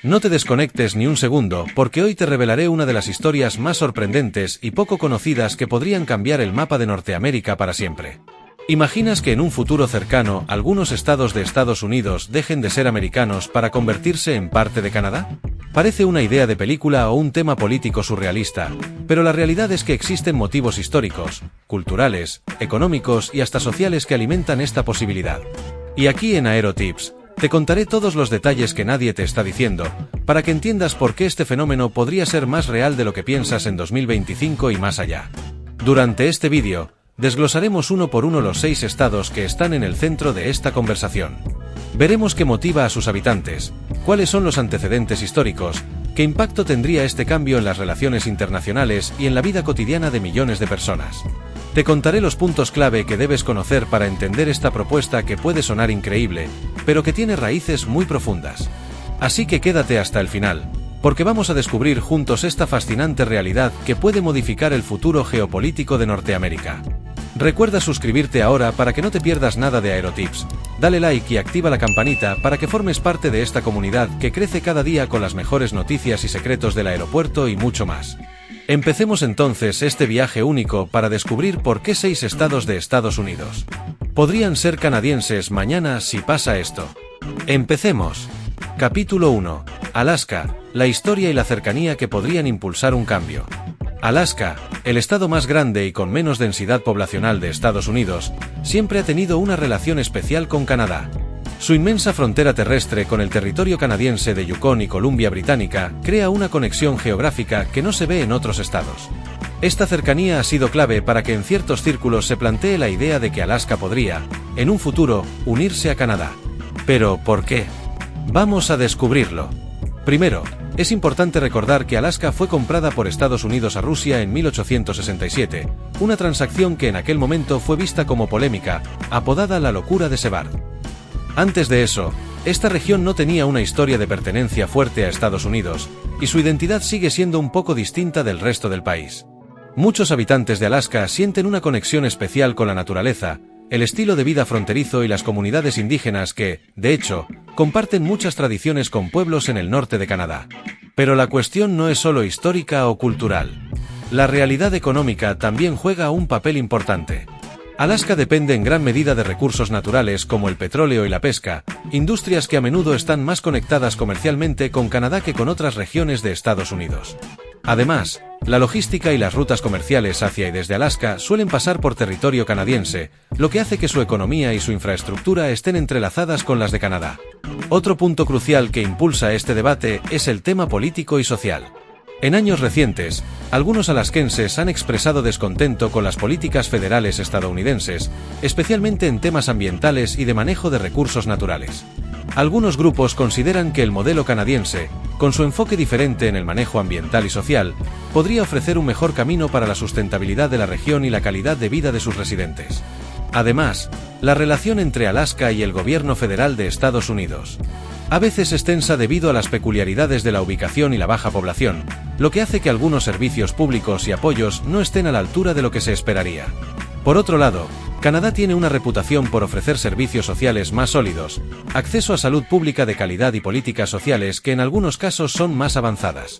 No te desconectes ni un segundo, porque hoy te revelaré una de las historias más sorprendentes y poco conocidas que podrían cambiar el mapa de Norteamérica para siempre. ¿Imaginas que en un futuro cercano algunos estados de Estados Unidos dejen de ser americanos para convertirse en parte de Canadá? Parece una idea de película o un tema político surrealista, pero la realidad es que existen motivos históricos, culturales, económicos y hasta sociales que alimentan esta posibilidad. Y aquí en AeroTips, te contaré todos los detalles que nadie te está diciendo, para que entiendas por qué este fenómeno podría ser más real de lo que piensas en 2025 y más allá. Durante este vídeo, desglosaremos uno por uno los 6 estados que están en el centro de esta conversación. Veremos qué motiva a sus habitantes, cuáles son los antecedentes históricos, qué impacto tendría este cambio en las relaciones internacionales y en la vida cotidiana de millones de personas. Te contaré los puntos clave que debes conocer para entender esta propuesta que puede sonar increíble, pero que tiene raíces muy profundas. Así que quédate hasta el final, porque vamos a descubrir juntos esta fascinante realidad que puede modificar el futuro geopolítico de Norteamérica. Recuerda suscribirte ahora para que no te pierdas nada de AeroTips, dale like y activa la campanita para que formes parte de esta comunidad que crece cada día con las mejores noticias y secretos del aeropuerto y mucho más. Empecemos entonces este viaje único para descubrir por qué 6 estados de Estados Unidos podrían ser canadienses mañana si pasa esto. Empecemos. Capítulo 1. Alaska, la historia y la cercanía que podrían impulsar un cambio. Alaska, el estado más grande y con menos densidad poblacional de Estados Unidos, siempre ha tenido una relación especial con Canadá. Su inmensa frontera terrestre con el territorio canadiense de Yukon y Columbia Británica crea una conexión geográfica que no se ve en otros estados. Esta cercanía ha sido clave para que en ciertos círculos se plantee la idea de que Alaska podría, en un futuro, unirse a Canadá. Pero, ¿por qué? Vamos a descubrirlo. Primero, es importante recordar que Alaska fue comprada por Estados Unidos a Rusia en 1867, una transacción que en aquel momento fue vista como polémica, apodada la locura de Seward. Antes de eso, esta región no tenía una historia de pertenencia fuerte a Estados Unidos, y su identidad sigue siendo un poco distinta del resto del país. Muchos habitantes de Alaska sienten una conexión especial con la naturaleza, el estilo de vida fronterizo y las comunidades indígenas que, de hecho, comparten muchas tradiciones con pueblos en el norte de Canadá. Pero la cuestión no es solo histórica o cultural. La realidad económica también juega un papel importante. Alaska depende en gran medida de recursos naturales como el petróleo y la pesca, industrias que a menudo están más conectadas comercialmente con Canadá que con otras regiones de Estados Unidos. Además, la logística y las rutas comerciales hacia y desde Alaska suelen pasar por territorio canadiense, lo que hace que su economía y su infraestructura estén entrelazadas con las de Canadá. Otro punto crucial que impulsa este debate es el tema político y social. En años recientes, algunos alasquenses han expresado descontento con las políticas federales estadounidenses, especialmente en temas ambientales y de manejo de recursos naturales. Algunos grupos consideran que el modelo canadiense, con su enfoque diferente en el manejo ambiental y social, podría ofrecer un mejor camino para la sustentabilidad de la región y la calidad de vida de sus residentes. Además, la relación entre Alaska y el gobierno federal de Estados Unidos a veces es tensa debido a las peculiaridades de la ubicación y la baja población, lo que hace que algunos servicios públicos y apoyos no estén a la altura de lo que se esperaría. Por otro lado, Canadá tiene una reputación por ofrecer servicios sociales más sólidos, acceso a salud pública de calidad y políticas sociales que en algunos casos son más avanzadas.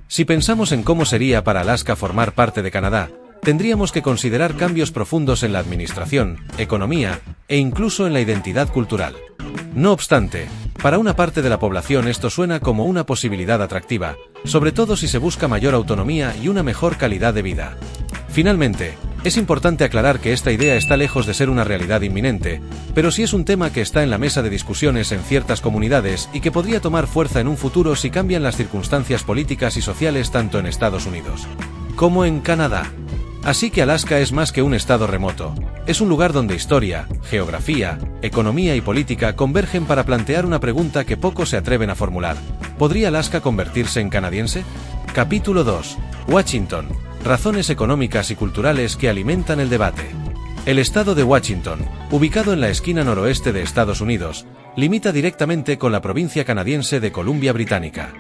Si pensamos en cómo sería para Alaska formar parte de Canadá, tendríamos que considerar cambios profundos en la administración, economía e incluso en la identidad cultural. No obstante, para una parte de la población esto suena como una posibilidad atractiva, sobre todo si se busca mayor autonomía y una mejor calidad de vida. Finalmente, es importante aclarar que esta idea está lejos de ser una realidad inminente, pero sí es un tema que está en la mesa de discusiones en ciertas comunidades y que podría tomar fuerza en un futuro si cambian las circunstancias políticas y sociales tanto en Estados Unidos como en Canadá. Así que Alaska es más que un estado remoto, es un lugar donde historia, geografía, economía y política convergen para plantear una pregunta que pocos se atreven a formular. ¿Podría Alaska convertirse en canadiense? Capítulo 2. Washington. Razones económicas y culturales que alimentan el debate. El estado de Washington, ubicado en la esquina noroeste de Estados Unidos, limita directamente con la provincia canadiense de Columbia Británica.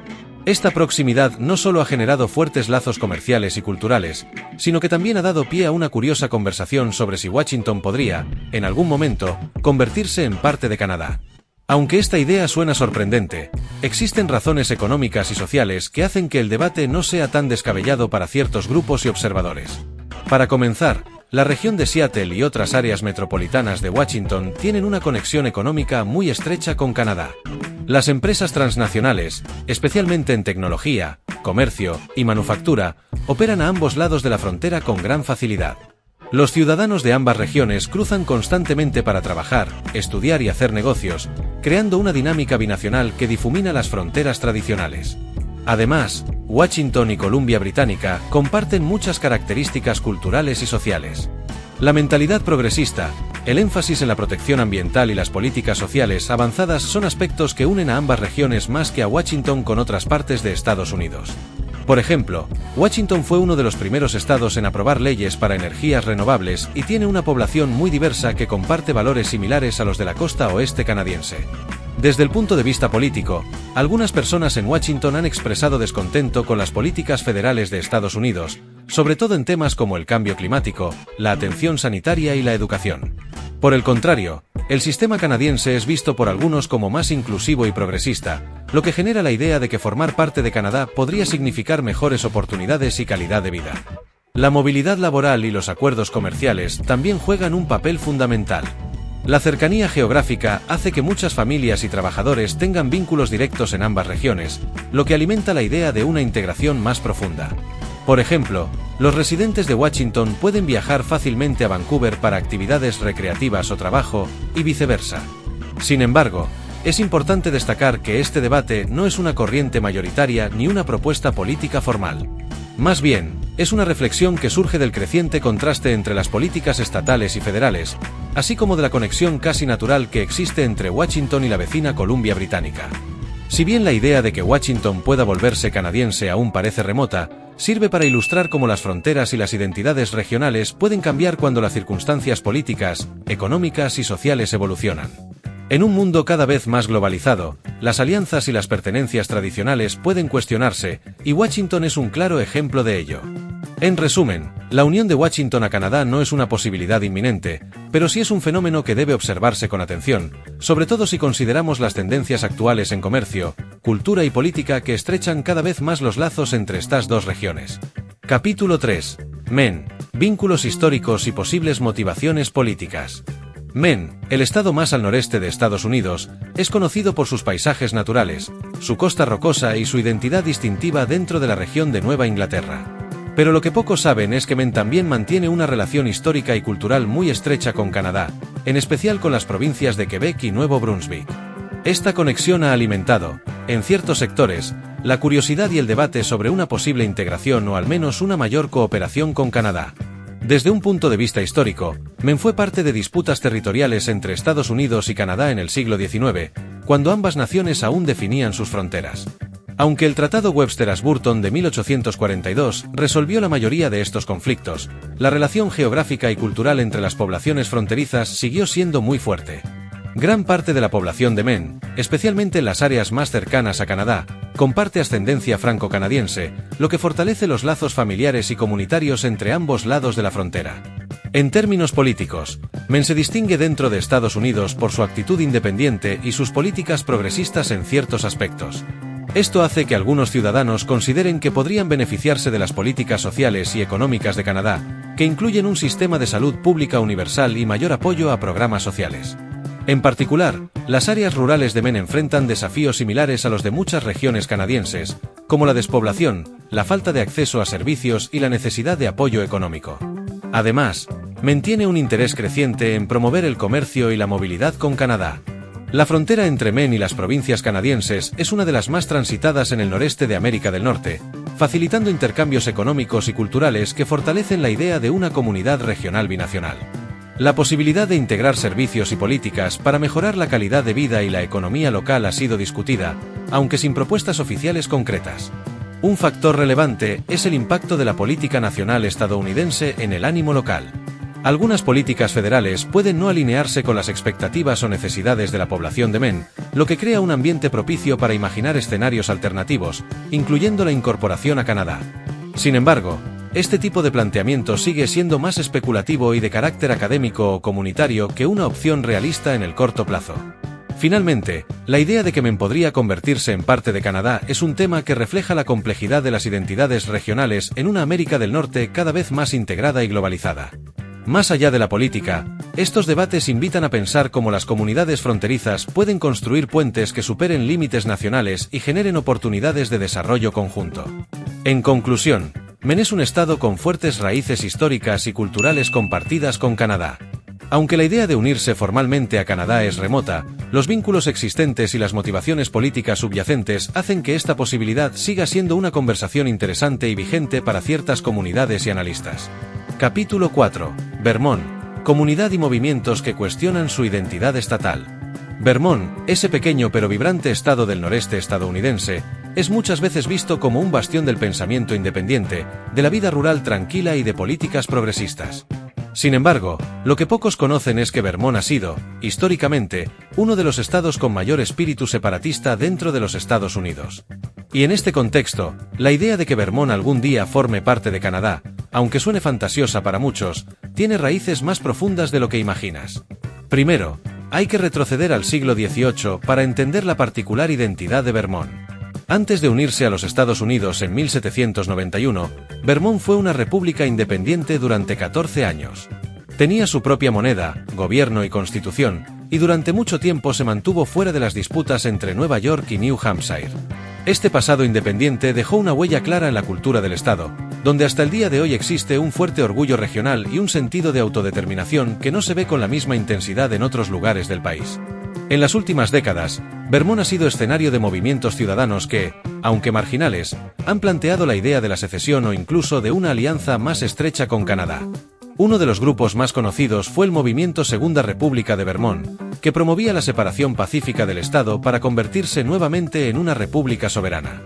Esta proximidad no solo ha generado fuertes lazos comerciales y culturales, sino que también ha dado pie a una curiosa conversación sobre si Washington podría, en algún momento, convertirse en parte de Canadá. Aunque esta idea suena sorprendente, existen razones económicas y sociales que hacen que el debate no sea tan descabellado para ciertos grupos y observadores. Para comenzar, la región de Seattle y otras áreas metropolitanas de Washington tienen una conexión económica muy estrecha con Canadá. Las empresas transnacionales, especialmente en tecnología, comercio y manufactura, operan a ambos lados de la frontera con gran facilidad. Los ciudadanos de ambas regiones cruzan constantemente para trabajar, estudiar y hacer negocios, creando una dinámica binacional que difumina las fronteras tradicionales. Además, Washington y Columbia Británica comparten muchas características culturales y sociales. La mentalidad progresista, el énfasis en la protección ambiental y las políticas sociales avanzadas son aspectos que unen a ambas regiones más que a Washington con otras partes de Estados Unidos. Por ejemplo, Washington fue uno de los primeros estados en aprobar leyes para energías renovables y tiene una población muy diversa que comparte valores similares a los de la costa oeste canadiense. Desde el punto de vista político, algunas personas en Washington han expresado descontento con las políticas federales de Estados Unidos, sobre todo en temas como el cambio climático, la atención sanitaria y la educación. Por el contrario, el sistema canadiense es visto por algunos como más inclusivo y progresista, lo que genera la idea de que formar parte de Canadá podría significar mejores oportunidades y calidad de vida. La movilidad laboral y los acuerdos comerciales también juegan un papel fundamental. La cercanía geográfica hace que muchas familias y trabajadores tengan vínculos directos en ambas regiones, lo que alimenta la idea de una integración más profunda. Por ejemplo, los residentes de Washington pueden viajar fácilmente a Vancouver para actividades recreativas o trabajo, y viceversa. Sin embargo, es importante destacar que este debate no es una corriente mayoritaria ni una propuesta política formal. Más bien, es una reflexión que surge del creciente contraste entre las políticas estatales y federales, así como de la conexión casi natural que existe entre Washington y la vecina Columbia Británica. Si bien la idea de que Washington pueda volverse canadiense aún parece remota, sirve para ilustrar cómo las fronteras y las identidades regionales pueden cambiar cuando las circunstancias políticas, económicas y sociales evolucionan. En un mundo cada vez más globalizado, las alianzas y las pertenencias tradicionales pueden cuestionarse, y Washington es un claro ejemplo de ello. En resumen, la unión de Washington a Canadá no es una posibilidad inminente, pero sí es un fenómeno que debe observarse con atención, sobre todo si consideramos las tendencias actuales en comercio, cultura y política que estrechan cada vez más los lazos entre estas dos regiones. Capítulo 3. Maine, vínculos históricos y posibles motivaciones políticas. Maine, el estado más al noreste de Estados Unidos, es conocido por sus paisajes naturales, su costa rocosa y su identidad distintiva dentro de la región de Nueva Inglaterra. Pero lo que pocos saben es que Maine también mantiene una relación histórica y cultural muy estrecha con Canadá, en especial con las provincias de Quebec y Nuevo Brunswick. Esta conexión ha alimentado, en ciertos sectores, la curiosidad y el debate sobre una posible integración o al menos una mayor cooperación con Canadá. Desde un punto de vista histórico, Maine fue parte de disputas territoriales entre Estados Unidos y Canadá en el siglo XIX, cuando ambas naciones aún definían sus fronteras. Aunque el Tratado Webster-Ashburton de 1842 resolvió la mayoría de estos conflictos, la relación geográfica y cultural entre las poblaciones fronterizas siguió siendo muy fuerte. Gran parte de la población de Maine, especialmente en las áreas más cercanas a Canadá, comparte ascendencia franco-canadiense, lo que fortalece los lazos familiares y comunitarios entre ambos lados de la frontera. En términos políticos, Maine se distingue dentro de Estados Unidos por su actitud independiente y sus políticas progresistas en ciertos aspectos. Esto hace que algunos ciudadanos consideren que podrían beneficiarse de las políticas sociales y económicas de Canadá, que incluyen un sistema de salud pública universal y mayor apoyo a programas sociales. En particular, las áreas rurales de Maine enfrentan desafíos similares a los de muchas regiones canadienses, como la despoblación, la falta de acceso a servicios y la necesidad de apoyo económico. Además, Maine tiene un interés creciente en promover el comercio y la movilidad con Canadá. La frontera entre Maine y las provincias canadienses es una de las más transitadas en el noreste de América del Norte, facilitando intercambios económicos y culturales que fortalecen la idea de una comunidad regional binacional. La posibilidad de integrar servicios y políticas para mejorar la calidad de vida y la economía local ha sido discutida, aunque sin propuestas oficiales concretas. Un factor relevante es el impacto de la política nacional estadounidense en el ánimo local. Algunas políticas federales pueden no alinearse con las expectativas o necesidades de la población de Maine, lo que crea un ambiente propicio para imaginar escenarios alternativos, incluyendo la incorporación a Canadá. Sin embargo, este tipo de planteamiento sigue siendo más especulativo y de carácter académico o comunitario que una opción realista en el corto plazo. Finalmente, la idea de que Maine podría convertirse en parte de Canadá es un tema que refleja la complejidad de las identidades regionales en una América del Norte cada vez más integrada y globalizada. Más allá de la política, estos debates invitan a pensar cómo las comunidades fronterizas pueden construir puentes que superen límites nacionales y generen oportunidades de desarrollo conjunto. En conclusión, Maine es un estado con fuertes raíces históricas y culturales compartidas con Canadá. Aunque la idea de unirse formalmente a Canadá es remota, los vínculos existentes y las motivaciones políticas subyacentes hacen que esta posibilidad siga siendo una conversación interesante y vigente para ciertas comunidades y analistas. Capítulo 4. Vermont. Comunidad y movimientos que cuestionan su identidad estatal. Vermont, ese pequeño pero vibrante estado del noreste estadounidense, es muchas veces visto como un bastión del pensamiento independiente, de la vida rural tranquila y de políticas progresistas. Sin embargo, lo que pocos conocen es que Vermont ha sido, históricamente, uno de los estados con mayor espíritu separatista dentro de los Estados Unidos. Y en este contexto, la idea de que Vermont algún día forme parte de Canadá, aunque suene fantasiosa para muchos, tiene raíces más profundas de lo que imaginas. Primero, hay que retroceder al siglo XVIII para entender la particular identidad de Vermont. Antes de unirse a los Estados Unidos en 1791, Vermont fue una república independiente durante 14 años. Tenía su propia moneda, gobierno y constitución, y durante mucho tiempo se mantuvo fuera de las disputas entre Nueva York y New Hampshire. Este pasado independiente dejó una huella clara en la cultura del estado, donde hasta el día de hoy existe un fuerte orgullo regional y un sentido de autodeterminación que no se ve con la misma intensidad en otros lugares del país. En las últimas décadas, Vermont ha sido escenario de movimientos ciudadanos que, aunque marginales, han planteado la idea de la secesión o incluso de una alianza más estrecha con Canadá. Uno de los grupos más conocidos fue el movimiento Segunda República de Vermont, que promovía la separación pacífica del Estado para convertirse nuevamente en una república soberana.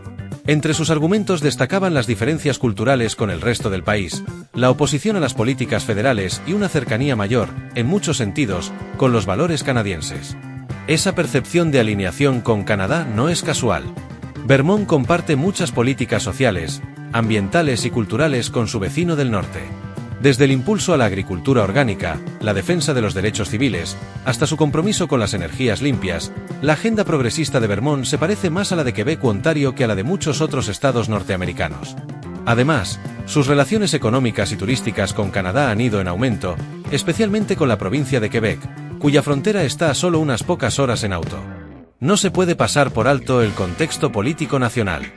Entre sus argumentos destacaban las diferencias culturales con el resto del país, la oposición a las políticas federales y una cercanía mayor, en muchos sentidos, con los valores canadienses. Esa percepción de alineación con Canadá no es casual. Vermont comparte muchas políticas sociales, ambientales y culturales con su vecino del norte. Desde el impulso a la agricultura orgánica, la defensa de los derechos civiles, hasta su compromiso con las energías limpias, la agenda progresista de Vermont se parece más a la de Quebec u Ontario que a la de muchos otros estados norteamericanos. Además, sus relaciones económicas y turísticas con Canadá han ido en aumento, especialmente con la provincia de Quebec, cuya frontera está a solo unas pocas horas en auto. No se puede pasar por alto el contexto político nacional.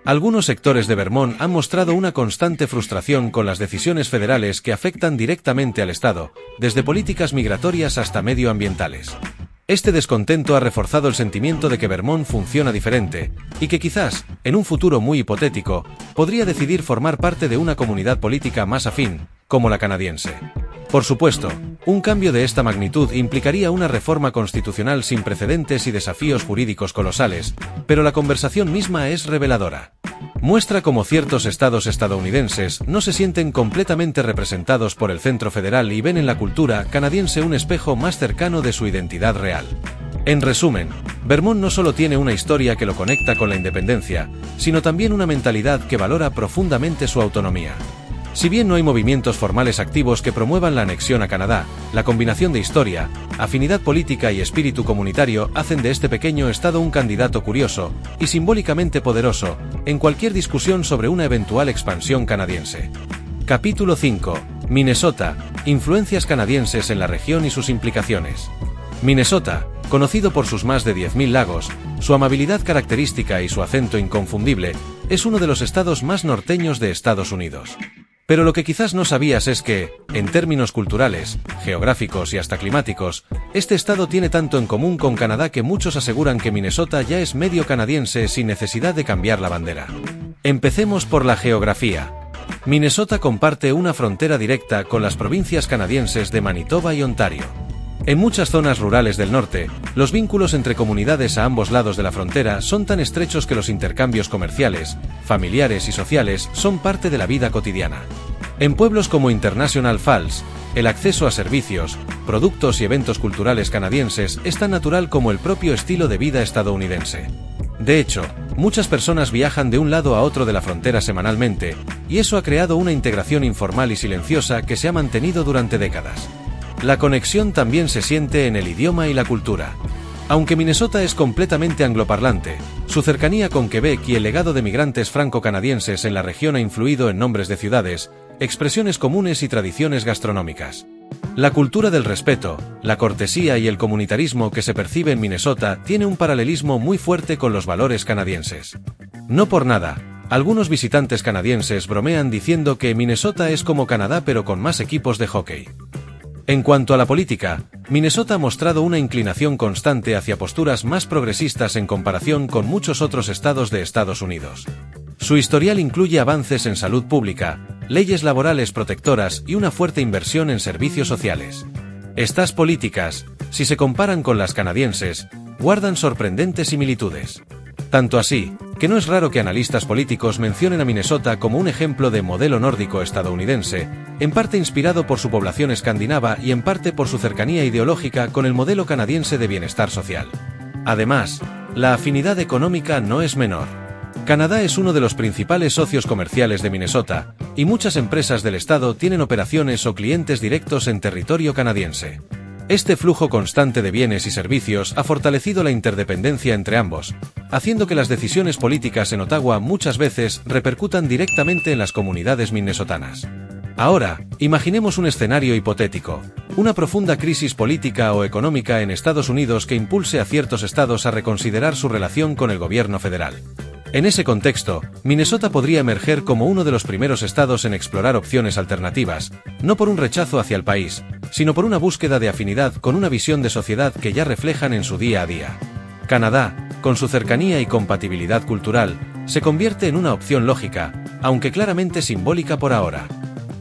Algunos sectores de Vermont han mostrado una constante frustración con las decisiones federales que afectan directamente al Estado, desde políticas migratorias hasta medioambientales. Este descontento ha reforzado el sentimiento de que Vermont funciona diferente, y que quizás, en un futuro muy hipotético, podría decidir formar parte de una comunidad política más afín, como la canadiense. Por supuesto, un cambio de esta magnitud implicaría una reforma constitucional sin precedentes y desafíos jurídicos colosales, pero la conversación misma es reveladora. Muestra cómo ciertos estados estadounidenses no se sienten completamente representados por el centro federal y ven en la cultura canadiense un espejo más cercano de su identidad real. En resumen, Vermont no solo tiene una historia que lo conecta con la independencia, sino también una mentalidad que valora profundamente su autonomía. Si bien no hay movimientos formales activos que promuevan la anexión a Canadá, la combinación de historia, afinidad política y espíritu comunitario hacen de este pequeño estado un candidato curioso y simbólicamente poderoso en cualquier discusión sobre una eventual expansión canadiense. Capítulo 5. Minnesota. Influencias canadienses en la región y sus implicaciones. Minnesota, conocido por sus más de 10.000 lagos, su amabilidad característica y su acento inconfundible, es uno de los estados más norteños de Estados Unidos. Pero lo que quizás no sabías es que, en términos culturales, geográficos y hasta climáticos, este estado tiene tanto en común con Canadá que muchos aseguran que Minnesota ya es medio canadiense sin necesidad de cambiar la bandera. Empecemos por la geografía. Minnesota comparte una frontera directa con las provincias canadienses de Manitoba y Ontario. En muchas zonas rurales del norte, los vínculos entre comunidades a ambos lados de la frontera son tan estrechos que los intercambios comerciales, familiares y sociales son parte de la vida cotidiana. En pueblos como International Falls, el acceso a servicios, productos y eventos culturales canadienses es tan natural como el propio estilo de vida estadounidense. De hecho, muchas personas viajan de un lado a otro de la frontera semanalmente, y eso ha creado una integración informal y silenciosa que se ha mantenido durante décadas. La conexión también se siente en el idioma y la cultura. Aunque Minnesota es completamente angloparlante, su cercanía con Quebec y el legado de migrantes franco-canadienses en la región ha influido en nombres de ciudades, expresiones comunes y tradiciones gastronómicas. La cultura del respeto, la cortesía y el comunitarismo que se percibe en Minnesota tiene un paralelismo muy fuerte con los valores canadienses. No por nada, algunos visitantes canadienses bromean diciendo que Minnesota es como Canadá pero con más equipos de hockey. En cuanto a la política, Minnesota ha mostrado una inclinación constante hacia posturas más progresistas en comparación con muchos otros estados de Estados Unidos. Su historial incluye avances en salud pública, leyes laborales protectoras y una fuerte inversión en servicios sociales. Estas políticas, si se comparan con las canadienses, guardan sorprendentes similitudes. Tanto así, que no es raro que analistas políticos mencionen a Minnesota como un ejemplo de modelo nórdico estadounidense, en parte inspirado por su población escandinava y en parte por su cercanía ideológica con el modelo canadiense de bienestar social. Además, la afinidad económica no es menor. Canadá es uno de los principales socios comerciales de Minnesota, y muchas empresas del estado tienen operaciones o clientes directos en territorio canadiense. Este flujo constante de bienes y servicios ha fortalecido la interdependencia entre ambos, haciendo que las decisiones políticas en Ottawa muchas veces repercutan directamente en las comunidades minnesotanas. Ahora, imaginemos un escenario hipotético, una profunda crisis política o económica en Estados Unidos que impulse a ciertos estados a reconsiderar su relación con el gobierno federal. En ese contexto, Minnesota podría emerger como uno de los primeros estados en explorar opciones alternativas, no por un rechazo hacia el país, sino por una búsqueda de afinidad con una visión de sociedad que ya reflejan en su día a día. Canadá, con su cercanía y compatibilidad cultural, se convierte en una opción lógica, aunque claramente simbólica por ahora.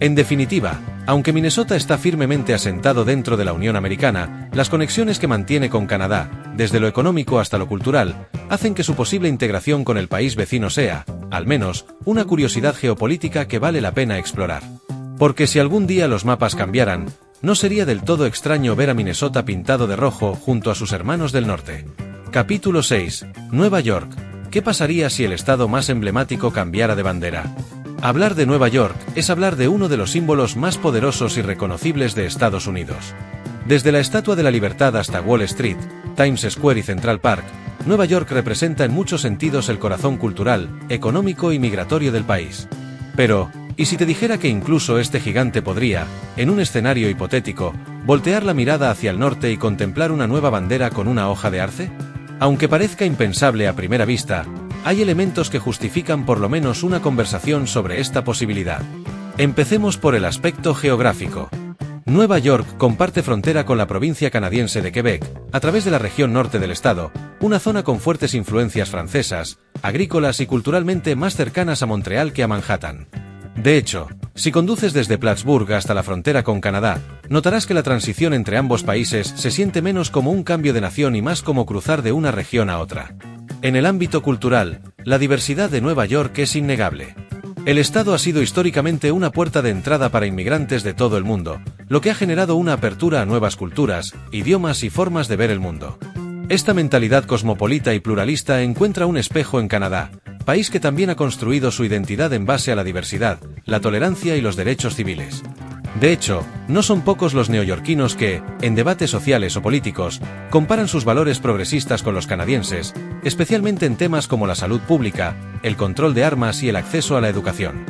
En definitiva, aunque Minnesota está firmemente asentado dentro de la Unión Americana, las conexiones que mantiene con Canadá, desde lo económico hasta lo cultural, hacen que su posible integración con el país vecino sea, al menos, una curiosidad geopolítica que vale la pena explorar. Porque si algún día los mapas cambiaran, no sería del todo extraño ver a Minnesota pintado de rojo junto a sus hermanos del norte. Capítulo 6. Nueva York. ¿Qué pasaría si el estado más emblemático cambiara de bandera? Hablar de Nueva York es hablar de uno de los símbolos más poderosos y reconocibles de Estados Unidos. Desde la Estatua de la Libertad hasta Wall Street, Times Square y Central Park, Nueva York representa en muchos sentidos el corazón cultural, económico y migratorio del país. Pero, ¿y si te dijera que incluso este gigante podría, en un escenario hipotético, voltear la mirada hacia el norte y contemplar una nueva bandera con una hoja de arce? Aunque parezca impensable a primera vista, hay elementos que justifican por lo menos una conversación sobre esta posibilidad. Empecemos por el aspecto geográfico. Nueva York comparte frontera con la provincia canadiense de Quebec, a través de la región norte del estado, una zona con fuertes influencias francesas, agrícolas y culturalmente más cercanas a Montreal que a Manhattan. De hecho, si conduces desde Plattsburgh hasta la frontera con Canadá, notarás que la transición entre ambos países se siente menos como un cambio de nación y más como cruzar de una región a otra. En el ámbito cultural, la diversidad de Nueva York es innegable. El estado ha sido históricamente una puerta de entrada para inmigrantes de todo el mundo, lo que ha generado una apertura a nuevas culturas, idiomas y formas de ver el mundo. Esta mentalidad cosmopolita y pluralista encuentra un espejo en Canadá, país que también ha construido su identidad en base a la diversidad, la tolerancia y los derechos civiles. De hecho, no son pocos los neoyorquinos que, en debates sociales o políticos, comparan sus valores progresistas con los canadienses, especialmente en temas como la salud pública, el control de armas y el acceso a la educación.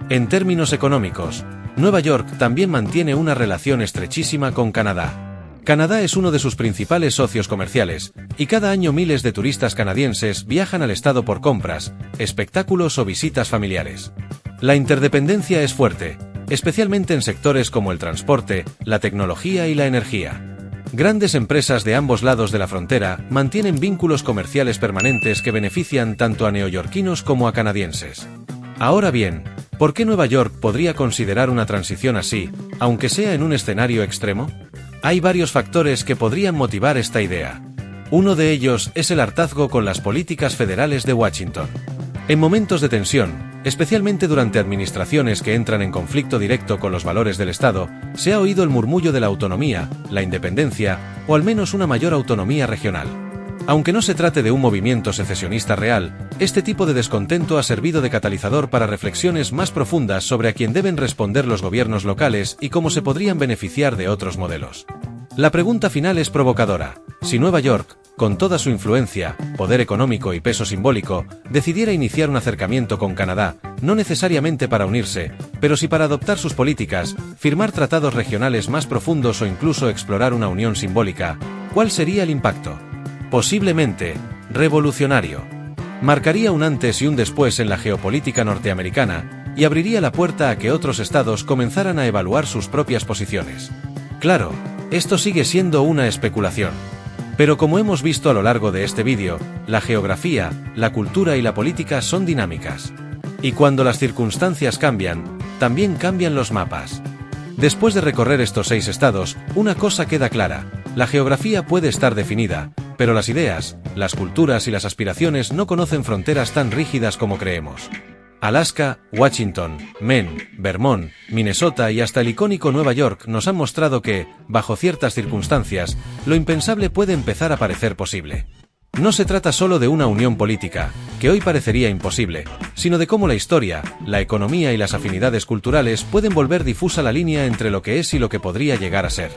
En términos económicos, Nueva York también mantiene una relación estrechísima con Canadá. Canadá es uno de sus principales socios comerciales, y cada año miles de turistas canadienses viajan al estado por compras, espectáculos o visitas familiares. La interdependencia es fuerte, especialmente en sectores como el transporte, la tecnología y la energía. Grandes empresas de ambos lados de la frontera mantienen vínculos comerciales permanentes que benefician tanto a neoyorquinos como a canadienses. Ahora bien, ¿por qué Nueva York podría considerar una transición así, aunque sea en un escenario extremo? Hay varios factores que podrían motivar esta idea. Uno de ellos es el hartazgo con las políticas federales de Washington. En momentos de tensión, especialmente durante administraciones que entran en conflicto directo con los valores del Estado, se ha oído el murmullo de la autonomía, la independencia, o al menos una mayor autonomía regional. Aunque no se trate de un movimiento secesionista real, este tipo de descontento ha servido de catalizador para reflexiones más profundas sobre a quién deben responder los gobiernos locales y cómo se podrían beneficiar de otros modelos. La pregunta final es provocadora. Si Nueva York, con toda su influencia, poder económico y peso simbólico, decidiera iniciar un acercamiento con Canadá, no necesariamente para unirse, pero sí para adoptar sus políticas, firmar tratados regionales más profundos o incluso explorar una unión simbólica, ¿cuál sería el impacto? Posiblemente revolucionario. Marcaría un antes y un después en la geopolítica norteamericana, y abriría la puerta a que otros estados comenzaran a evaluar sus propias posiciones. Claro, esto sigue siendo una especulación. Pero como hemos visto a lo largo de este vídeo, la geografía, la cultura y la política son dinámicas. Y cuando las circunstancias cambian, también cambian los mapas. Después de recorrer estos 6 estados, una cosa queda clara: la geografía puede estar definida, pero las ideas, las culturas y las aspiraciones no conocen fronteras tan rígidas como creemos. Alaska, Washington, Maine, Vermont, Minnesota y hasta el icónico Nueva York nos han mostrado que, bajo ciertas circunstancias, lo impensable puede empezar a parecer posible. No se trata solo de una unión política, que hoy parecería imposible, sino de cómo la historia, la economía y las afinidades culturales pueden volver difusa la línea entre lo que es y lo que podría llegar a ser.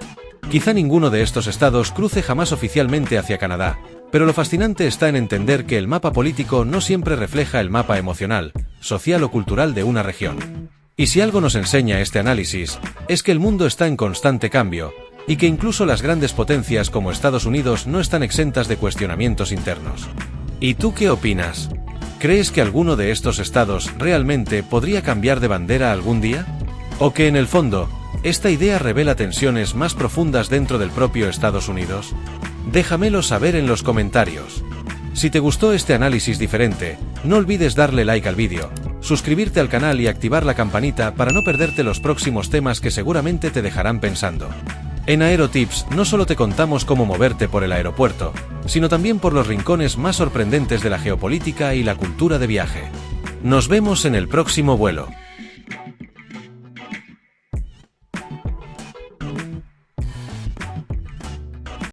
Quizá ninguno de estos estados cruce jamás oficialmente hacia Canadá, pero lo fascinante está en entender que el mapa político no siempre refleja el mapa emocional, social o cultural de una región. Y si algo nos enseña este análisis, es que el mundo está en constante cambio, y que incluso las grandes potencias como Estados Unidos no están exentas de cuestionamientos internos. ¿Y tú qué opinas? ¿Crees que alguno de estos estados realmente podría cambiar de bandera algún día? ¿O que en el fondo, esta idea revela tensiones más profundas dentro del propio Estados Unidos? Déjamelo saber en los comentarios. Si te gustó este análisis diferente, no olvides darle like al vídeo, suscribirte al canal y activar la campanita para no perderte los próximos temas que seguramente te dejarán pensando. En AeroTips no solo te contamos cómo moverte por el aeropuerto, sino también por los rincones más sorprendentes de la geopolítica y la cultura de viaje. Nos vemos en el próximo vuelo.